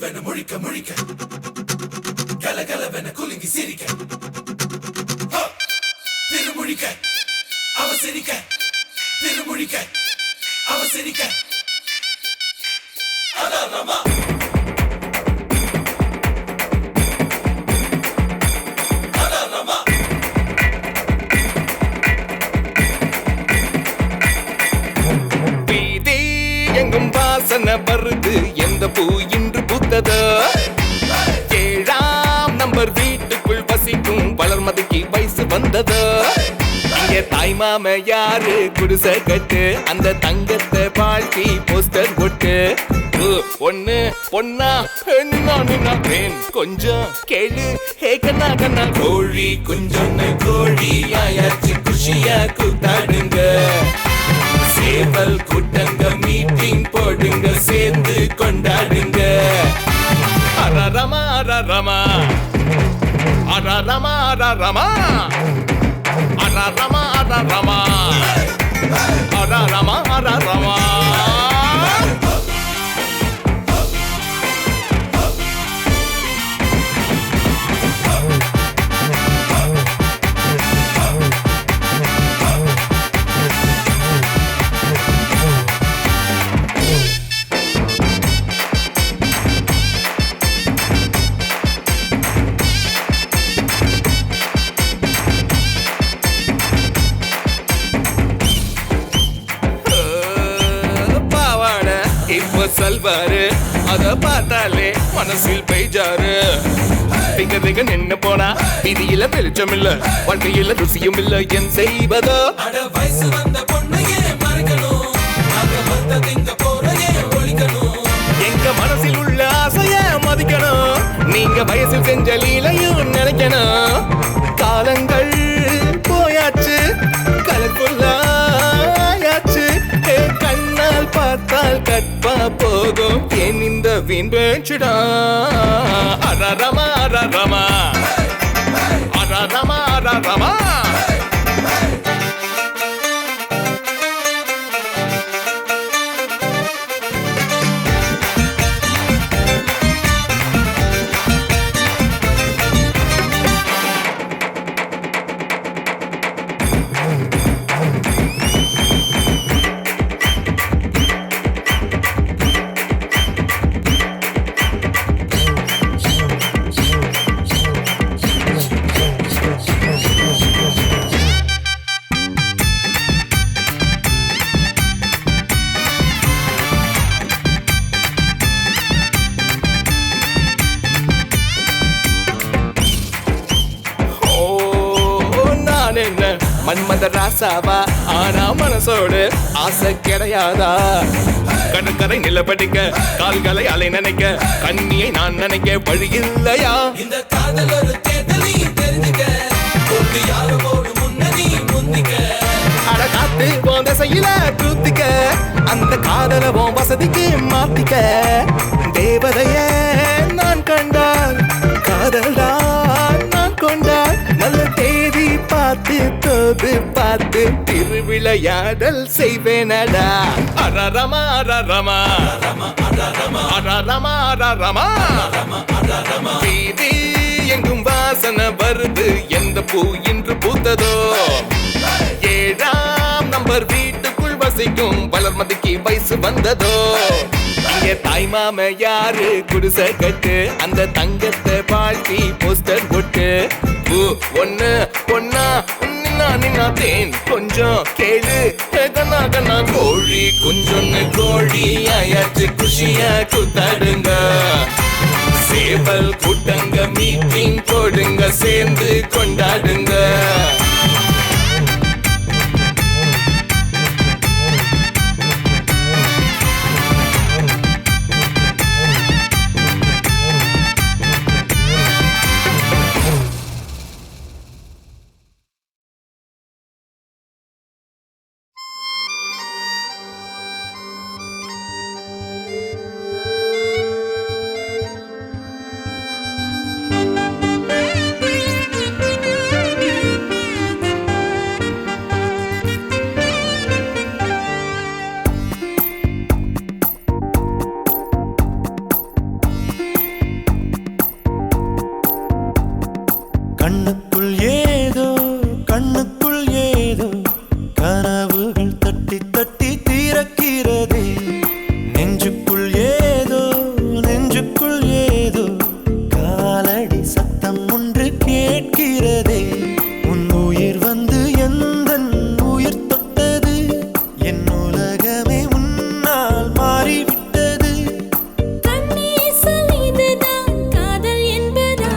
குழுவென முழிக்க முழிக்க கலகலவென குலுங்கி சிரிக்க திருமுழிக்க அவ சிரிக்க திருமுழிக்க அவ சிரிக்க அதான் ரமா வாசன வருது எந்த பூ இன்று பூத்ததோ ஏழாம் நம்பர் வீட்டுக்குள் வசிக்கும் வளர்மதிக்கு வயசு வந்ததோ இங்க தாய் மாம யாரு குடிசை கட்டு அந்த தங்கத்தை வாழ்த்தி போஸ்டர் போட்டு ஒண்ணு பொண்ணா நின்னான் கொஞ்சம் கேளு ஹே கண்ணா கண்ணா கோழி குஞ்சொன்னு கோழி ஆயாச்சு குஷியா கூத்தாடுங்க சேவல் கூட்டங்க மீட்டிங் போடுங்க சேர்ந்து கொண்டாடுங்க அரரமா அரரமா அரரமா அரரமா அரரமா அரரமா அரரமா அரரமா சல்வாரு அத பார்த்தாலே மனசில் பெய்ஜாரு திங்க திங்க நின்னு போனா விதியில வெளிச்சம் இல்ல வாழ்க்கையில ருசியும் இல்ல என் செய்வதோ வயசு வந்த பொண்ணையே மறக்கணும் திங்க போறையே ஒழிக்கணும் எங்க மனசில் உள்ள ஆசைய மதிக்கணும் நீங்க வயசில் செஞ்ச லீலையும் நினைக்கணும் காலங்கள் போயாச்சு கலர்ஃபுல்லாயாச்சு கண்ணால் பார்த்தால் கற்பா போகும் ஏன் இந்த வீண் பேச்சுடா அரரமா அரரமா அரரமா அரரமா மன்மத ராசாவா ஆனா மனசோடு ஆசை கிடையாதா கடற்கரை நிலப்படிக்க கால்களை அலை நினைக்க கண்ணியை நான் நினைக்க வழி இல்லையா இந்த காதல் ஒரு தேடலை தெரிஞ்சுக்க ஒன்று யாரோடு முன்னணி முந்திக்க அட காத்து போந்த செய்யல கூத்திக்க அந்த காதல போம் வசதிக்கு மாத்திக்க தேவதைய நான் கண்டால் காதல் தான் நான் கொண்டால் நல்ல தேதி பார்த்து தோது பார்த்து திருவிளையாடல் செய்வேனடா அரரமா அரரமா அரரமா அரரமா வீதி எங்கும் வாசனை வருது எந்த பூ இன்று பூத்ததோ ஏழாம் நம்பர் வீட்டுக்குள் வசிக்கும் வளர்மதிக்கு வயசு வந்ததோ இங்க தாய் மாம யாரு குடிசை கட்டு அந்த தங்கத்தை வாழ்த்தி போஸ்டர் போட்டு ஒண்ணு பொண்ணா நின்னா தேன் கொஞ்சம் கேளு கண்ணா கண்ணா கோழி குஞ்சொன்னு கோழி ஆயாச்சு குஷியா கூத்தாடுங்க சேவல் கூட்டங்க மீட்டிங் போடுங்க சேர்ந்து கொண்டாடுங்க கண்ணுக்குள் ஏதோ கண்ணுக்குள் ஏதோ கனவுகள் தட்டி தட்டி திறக்கிறதே நெஞ்சுக்குள் ஏதோ நெஞ்சுக்குள் ஏதோ காலடி சத்தம் ஒன்று கேட்கிறதே உன் உயிர் வந்து எந்தன் உயிர் தொட்டது என் உலகமே உன்னால் மாறிவிட்டது கண்ணீசல் இதுதான் காதல் என்பதா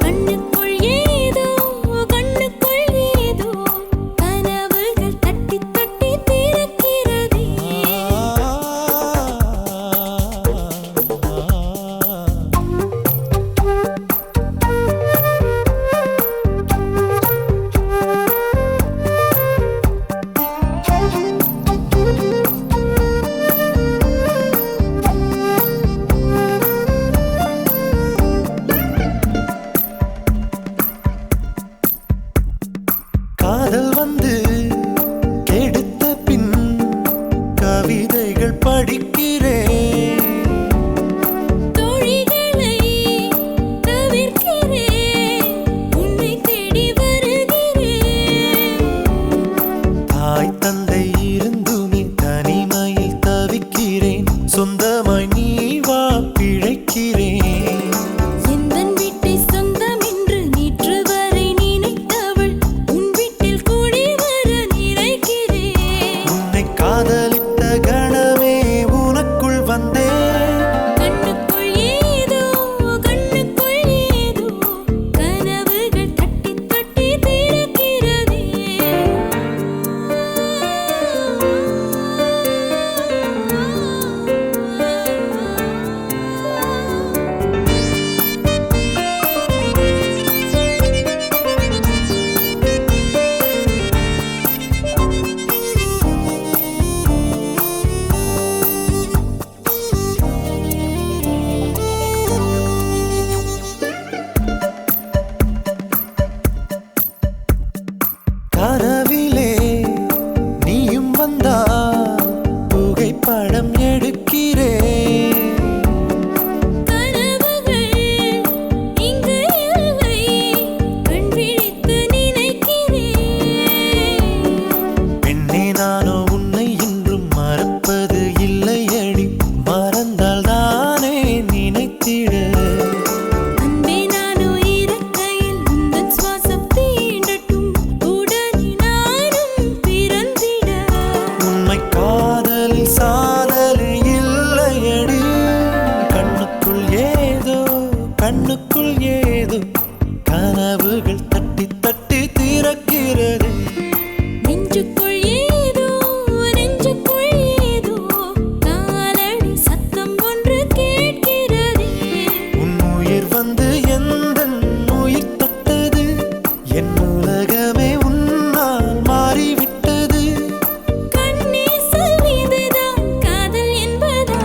கண்ணுக்குள் ஏதோ கனவுகள் தட்டி தட்டி திறக்கிறதே காதல் வந்து கெடுத்த பின் கவிதைகள் படிக்கிறேன் தோழிகளை தவிர்க்கிறேன் உன்னை தேடி வருகிறேன் தாய் தந்தை இருந்துமே தனிமையில் தவிக்கிறேன் சொந்தமாய் நீ வா பிழைக்கிறேன் எந்தன் வீட்டை சொந்தம் என்று நேற்று வரை நினைத்தவள் உன் வீட்டில் கூடி வர நினைக்கிறேன் உன்னை காதலித்த கணமே உனக்குள் வந்தேன் கண்ணுக்குள் ஏதோ கனவுகள் தட்டி தட்டி திறக்கிறதே கனவிலே நீயும் வந்தால் புகைப்படம் எடுக்கிறேன் கனவுகள் இங்கு இல்லை கண் விழித்து நினைக்கிறேன் பெண்ணே நானோ உன்னை இன்றும் மறப்பது இல்லையடி மறந்தால் தானே நினைத்திட அன்பே நானோ இருக்கையில் உந்தன் சுவாசம் தீண்டட்டும் உடனே நானும் பிறந்திட உண்மை காதலில் சாதல் இல்லையடி கண்ணுக்குள் ஏதோ கனவுகள் தட்டி தட்டி திறக்கிறது நெஞ்சுக்குள் ஏதோ காலடி சத்தம் ஒன்று கேட்கிறதே உன் உயிர் வந்து எந்தன் உயிர் தொட்டது என் உலகமே உன்னால் மாறிவிட்டது கண்ணீசல் இதுதான் காதல் என்பதா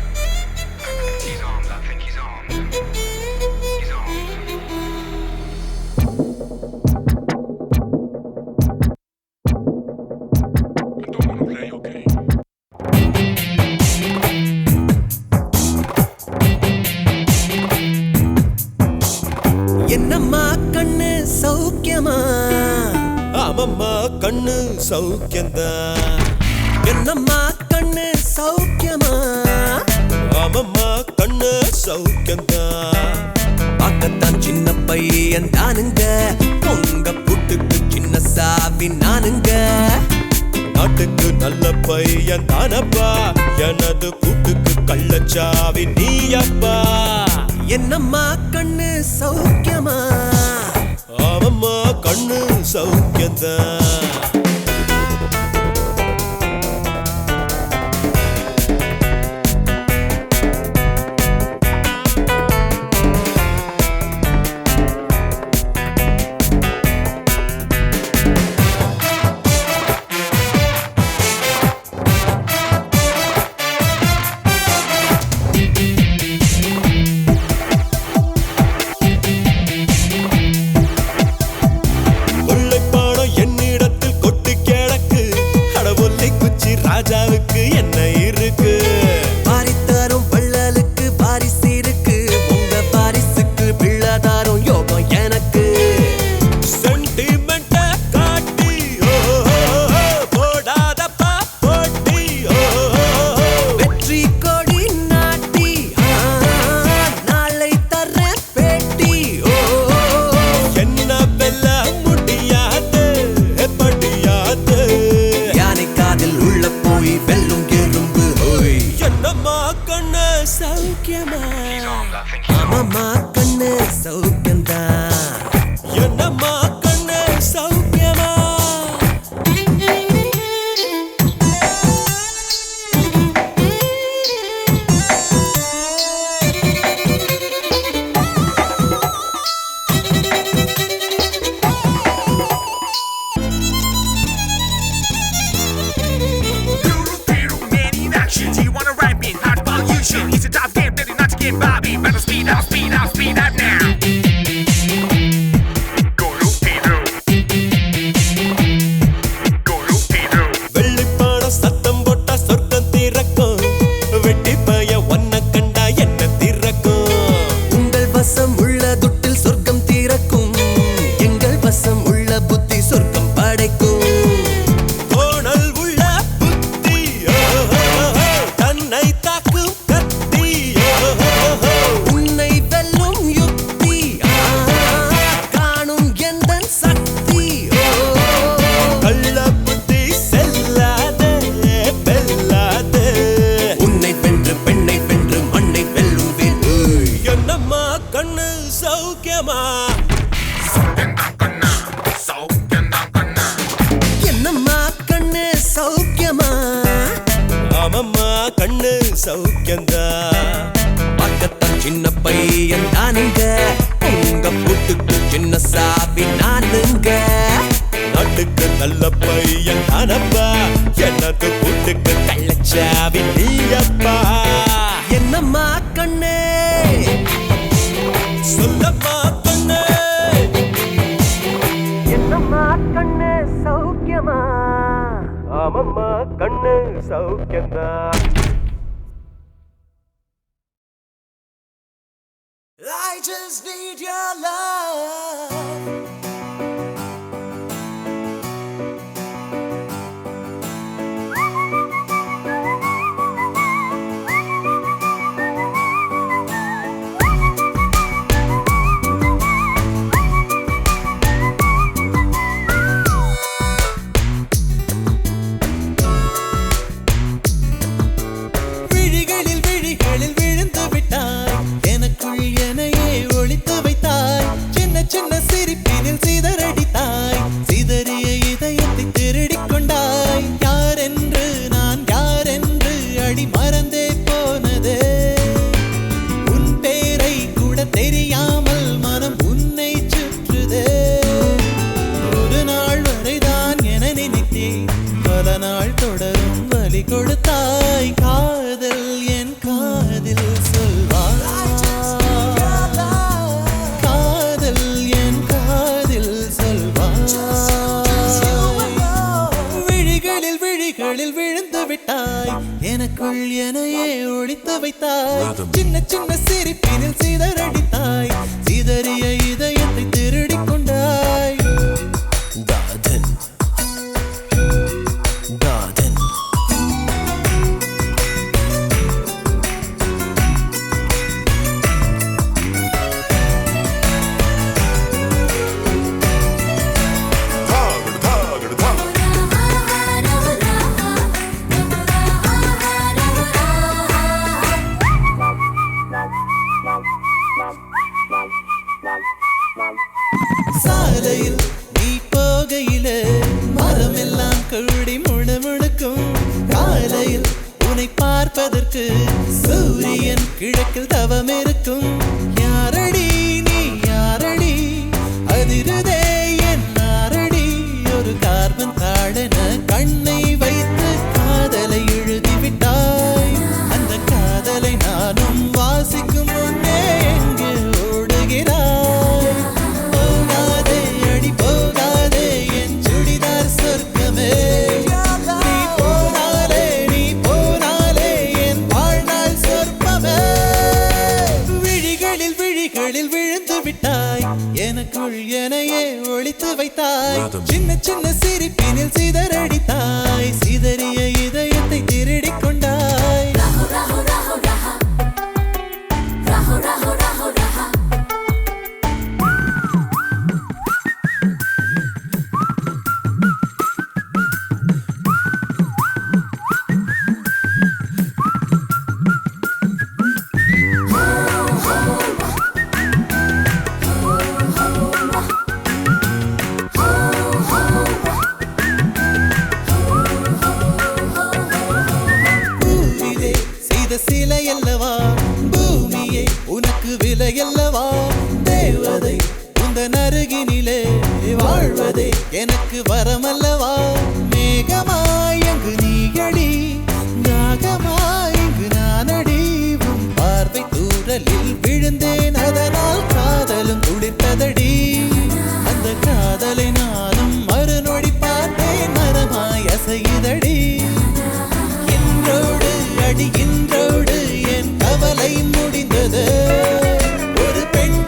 He's armed, I think he's armed. He's armed. I don't wanna play your game. என்னம்மா கண்ணு சௌக்கியமா ஆமம்மா கண்ணு சௌக்கியந்தான் என்னம்மா கண்ணு சௌக்கியமா ஆமம்மா கண்ணு சௌக்கியந்தான் பார்க்கத்தான் சின்ன பையன் தானுங்க பொங்க புட்டுக்கு சின்ன சாவி நானுங்க நாட்டுக்கு நல்ல பையன் தானப்பா எனது கூட்டுக்கு கள்ளச்சாவி நீயப்பா என்னம்மா கண்ணு சௌக்கியமா ஆமம்மா கண்ணு சௌக்கியந்தான் வசம் உள்ள துட்டில் சொர்க்கம் தீரக்கும் எங்கள் வசம் உள்ள புத்தி சொர்க்கம் படைக்கும் கோணல் உள்ள புத்தி தன்னை தாக்கும் கத்தி உன்னை வெல்லும் யுக்தி காணும் எந்தன் சக்தி கள்ள புத்தி செல்லாதே வெல்லாதே உன்னை வென்று பெண்ணை வென்று மண்ணை வெல்லும் வேறு என்னம்மா கண்ணு சௌக்கியமா என்னம்மா கண்ணு சௌக்கியமா ஆமம்மா கண்ணு சௌக்கியந்தா பார்க்கத்தான் சின்ன பையன் தானுங்க உங்க பூட்டுக்கு சின்ன சாவி நானுங்க நாட்டுக்கு நல்ல பையன் தானப்பா எனது கூட்டுக்கு கள்ளச்சாவி நீயப்பா என்னம்மா கண்ணே சொல்லம்மா கண்ணு என்னம்மா கண்ணு சௌக்கியமா ஆமம்மா கண்ணு சௌக்கியந்தா I just need your love. விழிகளில் விழிகளில் விழுந்து விட்டாய் எனக்குள் எனையே ஒளித்து வைத்தாய் சின்ன சின்ன சிரிப்பினில் சிதறடித்தாய் சிதறிய இதயத்தை திருடிக் கொண்டாய் யார் என்று நான் யார் என்று அடி மறந்தே போனதே உன் பேரை கூட தெரியாமல் மனம் உன்னை சுற்றுதே ஒரு நாள் வரைதான் என நினைத்தேன் பல நாள் தொடரும் வலி கொடுத்தாய் காதல் என் காதில் சொல்வாய் காதல் என் காதில் சொல்வாய் விழிகளில் விழிகளில் விழுந்து விட்டாய் எனக்குள் எனையே ஒளித்து வைத்தாய் சின்ன சின்ன சிரிப்பினில் சிதறடித்தாய் சிதறிய இதயத்தை திருடிக் கொண்டாய் Garden. Garden. சாலையில் நீ போகையிலே மரமெல்லாம் கூடி முணுமுணுக்கும் காலையில் உன்னை பார்ப்பதற்கு சூரியன் கிழக்கில் தவம் இருக்கும் யாரடி நீ யாரடி அதிருதே என் நாரடி ஒரு கார்பன் தாழென கண்ணை வைத்து காதலை எழுதிவிட்டாய் அந்த காதலை நானும் வாசிக்கும் முன்னே எங்கே ஓடுகிறாய் போகாதே அடி போகாதே என் சுடிதார் சொர்க்கமே நீ போனாலே என் வாழ்நாள் சொர்ப்பமே விழிகளில் விழிகளில் விழுந்து விட்டாய் எனக்குள் எனையே ஒளித்து வைத்தாய் சின்ன சின்ன சிரிப்பினில் சிதறடித்தாய் சிதறிய இதயத்தை திருடிக் கொண்டாய் பூவிலே செய்த சிலை அல்லவா பூமியே உனக்கு விலை அல்லவா தேவதை உந்தன் அருகினிலே வாழ்வதே எனக்கு வரமல்லவா மேகமாய் அங்கு நீயடி நாகமாய் இங்கு நானடி உன் பார்வை தூரலில் விழுந்தேன் அதனால் காதலும் துளிர்த்ததடி அந்த காதலை நானும் மறுநொடி பார்த்தேன் மரமாய் அசையுதடி இன்றோடு அடி இன்றோடு என் கவலை முடிந்தது ஒரு பெண்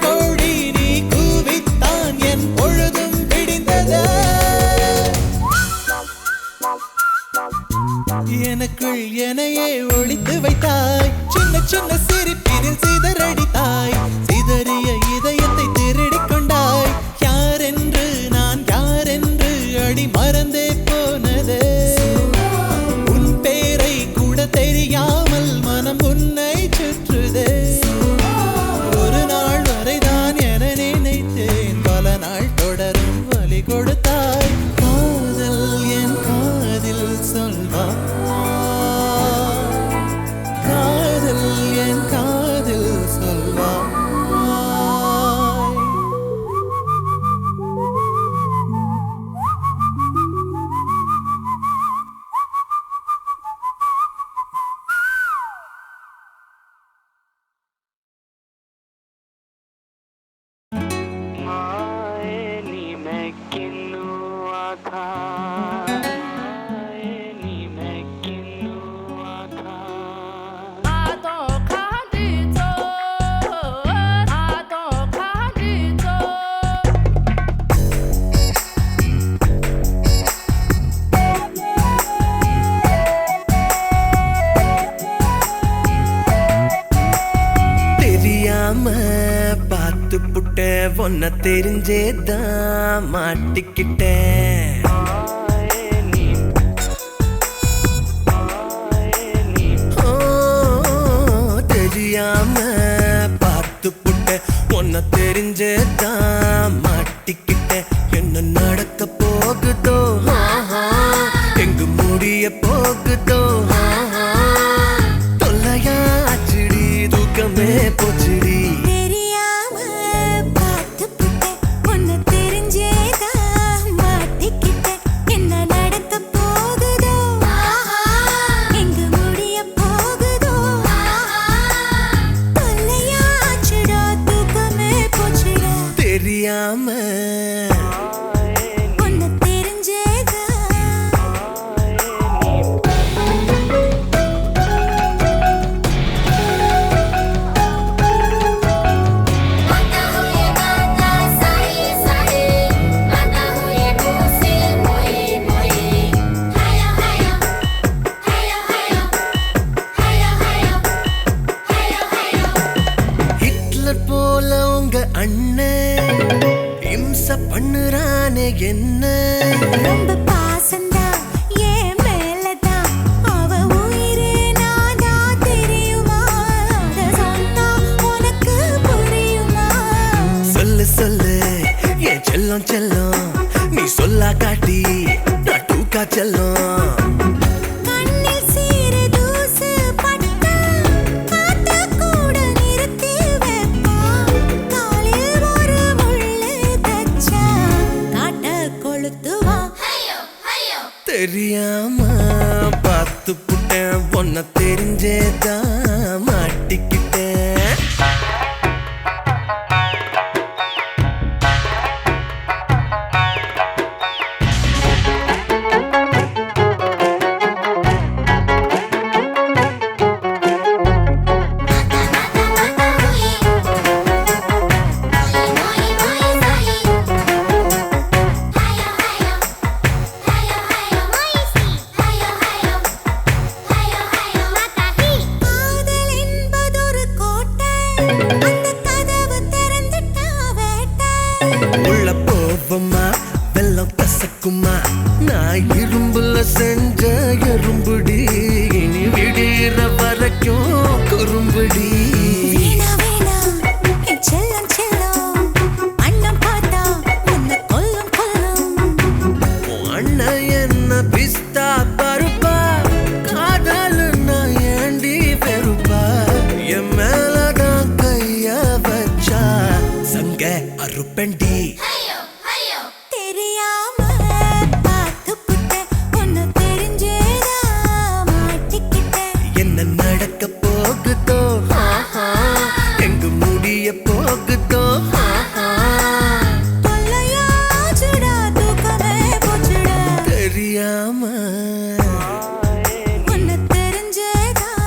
பார்த்து புட்டேன் ஒன்ன தெரிஞ்சேதான் மாட்டிக்கிட்டேன் ஓ, தெரியாம பார்த்து புட்டேன் ஒன்ன தெரிஞ்சேதான் மாட்டிக்கிட்டேன் என்ன நடக்க போகுதோ எங்கு முடிய போகுதோ தொல்லையாச்சுடி தூக்கமே போச்சுடி தெரியாம பார்த்து புட்டேன் உன்னை தெரிஞ்சேதான் மாட்டிக்கிட்டேன் என்ன நடக்க போகுதோ எங்கு முடிய போகுதோ தொல்லையாச்சுடா தூக்கமே போச்சுடா தெரியாம உன்னை தெரிஞ்சேதான் ஹிட்லர் போல உங்க அண்ணன் இம்ச பண்ணுறானே என்ன ரொம்ப பாசந்தா என் மேலதான் அவ உயிரே நானா தெரியுமா அத சொன்னா உனக்கு புரியுமா சொல்லு சொல்லு என் செல்லம் செல்லம் நீ சொல்லா காட்டி நான் டூக்கா செல்லம் கண்ணில் சீர தூசு பட்டா காத்த கூட நிறுத்தி வைப்பா காலில் ஒரு முள்ளு தச்சா காட்ட கொளுத்துவா தெரியாம பார்த்து புட்டேன் ஒன்ன தெரிஞ்சேதான் மாட்டிக்கிட்டேன் காதல் என்பதொரு கோட்டை அந்த கதவு திறந்துட்டா வேட்டை உள்ள போவமா வெள்ளம் கசக்குமா நான் இரும்புல செஞ்ச எறும்புடி இனி விடிற வரைக்கும் குறும்புடி வீணா வீணா என் செல்லம் செல்லம் அண்ணன் பார்த்தா உன்னை கொல்லும் கொல்லும் உன் அண்ணன் என்ன பிஸ்தா பருப்பா காதல் நான் ஏண்டி பெருப்பா என் மேலதான் கைய வச்சா சங்க அறுப்பண்டி தெரியாம பார்த்து புட்டேன் உன்னை தெரிஞ்சேதான் மாட்டிக்கிட்டேன் என்ன நடக்க போகுதோ எங்கு முடிய போகுதோ தொல்லையாச்சுடா தூக்கமே போச்சுடா தெரியாம உன்னை தெரிஞ்சேதான்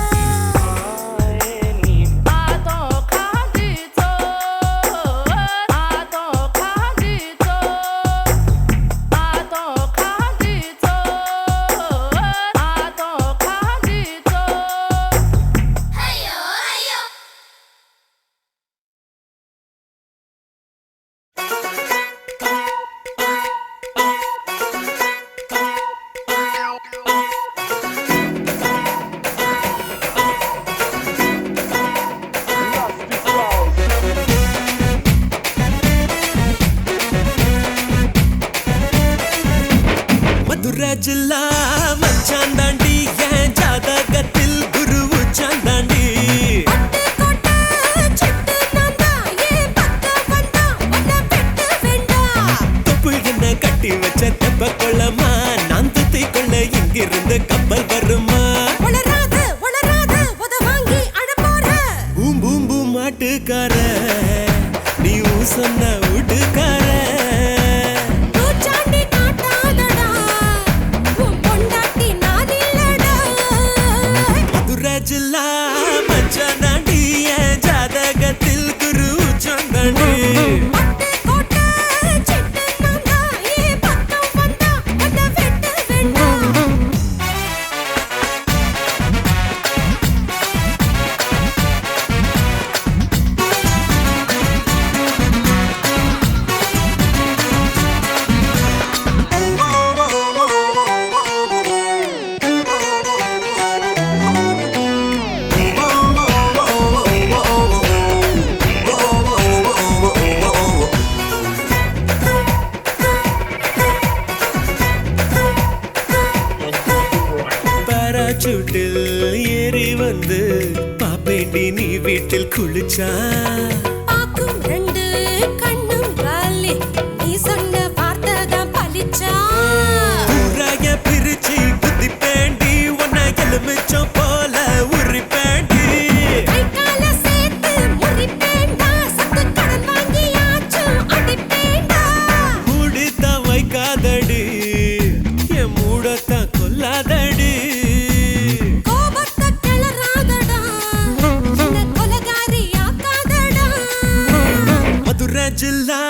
மதுரை ஜில்லா மச்சான் தாண்டி என் ஜாதகத்தில் குரு உச்சாந்தாண்டி கோட்டை சிட்டு நான்தா ஏன் பக்கம் வந்தா உன்னை வெட்ட வேண்டாம் தொப்பு என்ன கட்டி வச்ச தெப்ப கொள்ளமா நான் துத்தி கொள்ள இங்கிருந்து கப்பல் வருமா உளராத உத வாங்கி அழப்போற பூம் பூம் பூம் மாட்டுக்கார நீ சொன்ன உடுக்கார பூச்சாண்டி காட்டாதடா உன் பொண்டாட்டி நான் இல்லடா மதுரை ஜில்லா மச்சான் தாண்டி என் ஜாதகத்தில் குரு உச்சாந்தாண்டி கோட்டை சிட்டு நான்தா ஏன் பக்கம் வந்தா உன்னை வெட்ட வேண்டாம் சேற்றில் குளிச்சா பாக்கும் ரெண்டு கண்ணும் காலி நீ சொன்ன வார்த்தை தான் பலிச்சா ஊராய பிரிச்சு குத்தி பேண்டி உன்னை எலுமிச்சம் போல உரி பேண்டி கை கால சேர்த்து முறிப்பேண்டா சத்து கடன் வாங்கியாச்சும் அடிப்பேண்டா மூடித்தான் வைக்காதடி என் மூடத்தான் கொல்லாதடி கோபத்தை கிளறாதடா என்ன கொலகாரி ஆக்காதடா மதுரை ஜில்லா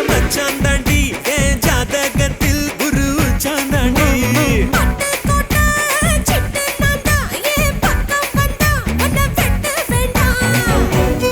மச்சான் தாண்டி என் ஜாதகத்தில் குரு சாந்தாண்டி பட்டு கோட்டை சிட்டு நான்தா ஏன் பக்கம் வந்தா உன்னை வெட்ட வேண்டாம்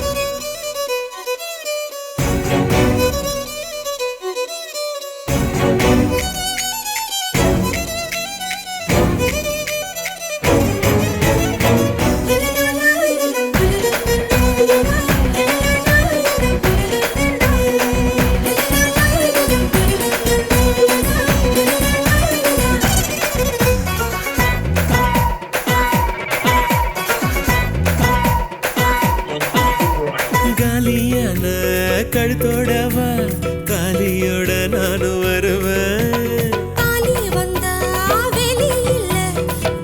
காலியான கழுத்தோடவா காலியோட நானும் வருவேன் தாலி வந்தா வெளி இல்ல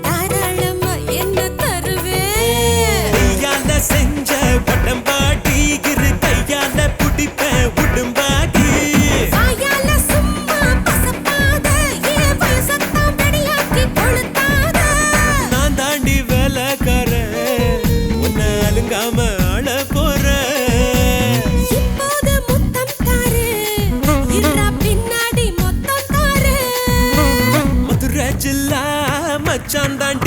தாராளமா என்ன தருவேன் கையால செஞ்ச பட்டம்பாடி இரு கையால புடிப்ப உடும்பாடி வாயால சும்மா பசப்பாத ஏன் வயசத்தான் வெடியாக்கி கொளுத்தாத நான் தாண்டி வேலைக்காரன் உன்னை அலுங்காம ஆள போறேன் இப்போது முத்தம் தாரு இருடா பின்னாடி மொத்தம் தாரு மதுரை ஜில்லா மச்சான் தாண்டி